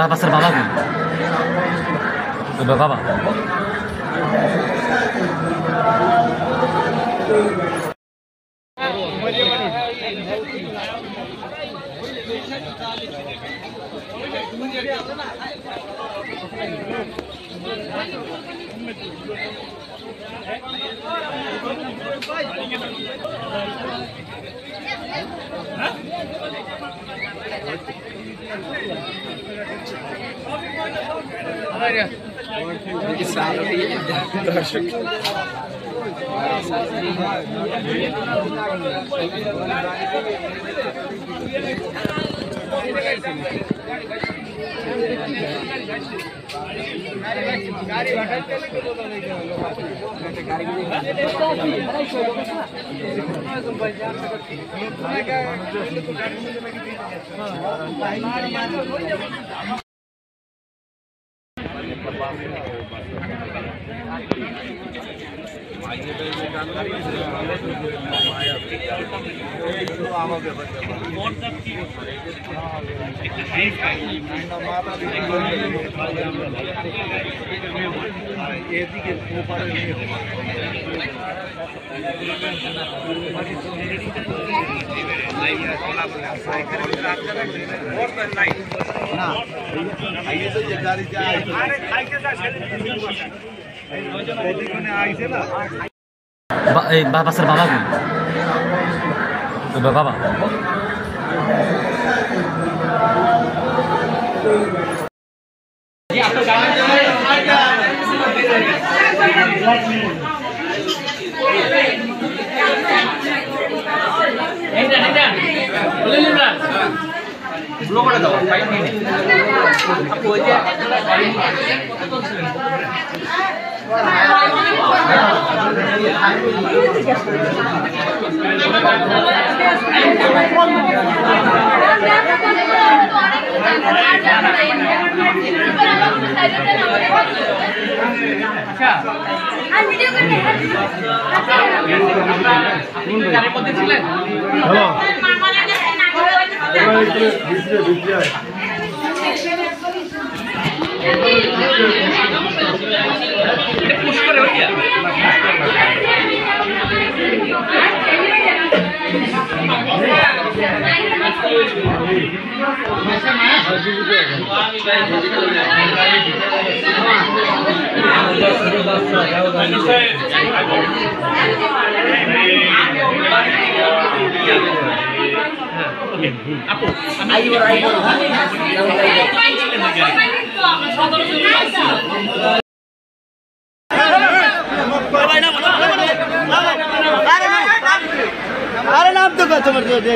বাসার বাবা কই বাবা বাসার বাবা কই বাবা अरे नाम तो कस्टमर जो दे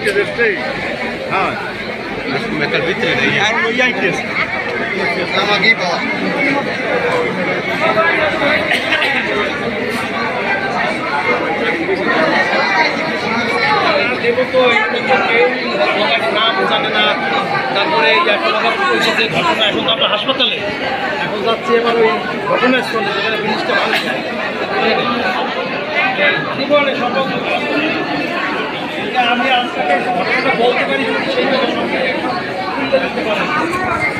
que desde ah me calviste de ahí ah no hay que estamos aquí pa দেবো তো নাম জানে না তারপরে সাথে ঘটনা এখন তো আমরা হাসপাতালে এখন যাচ্ছি এবার ওই ঘটনাস্থলে যেখানে জিনিসটা ভালো জীবনে সম্ভব আমি আজকে ঘটনাটা বলতে পারি সেইভাবে তুলে দিতে পারি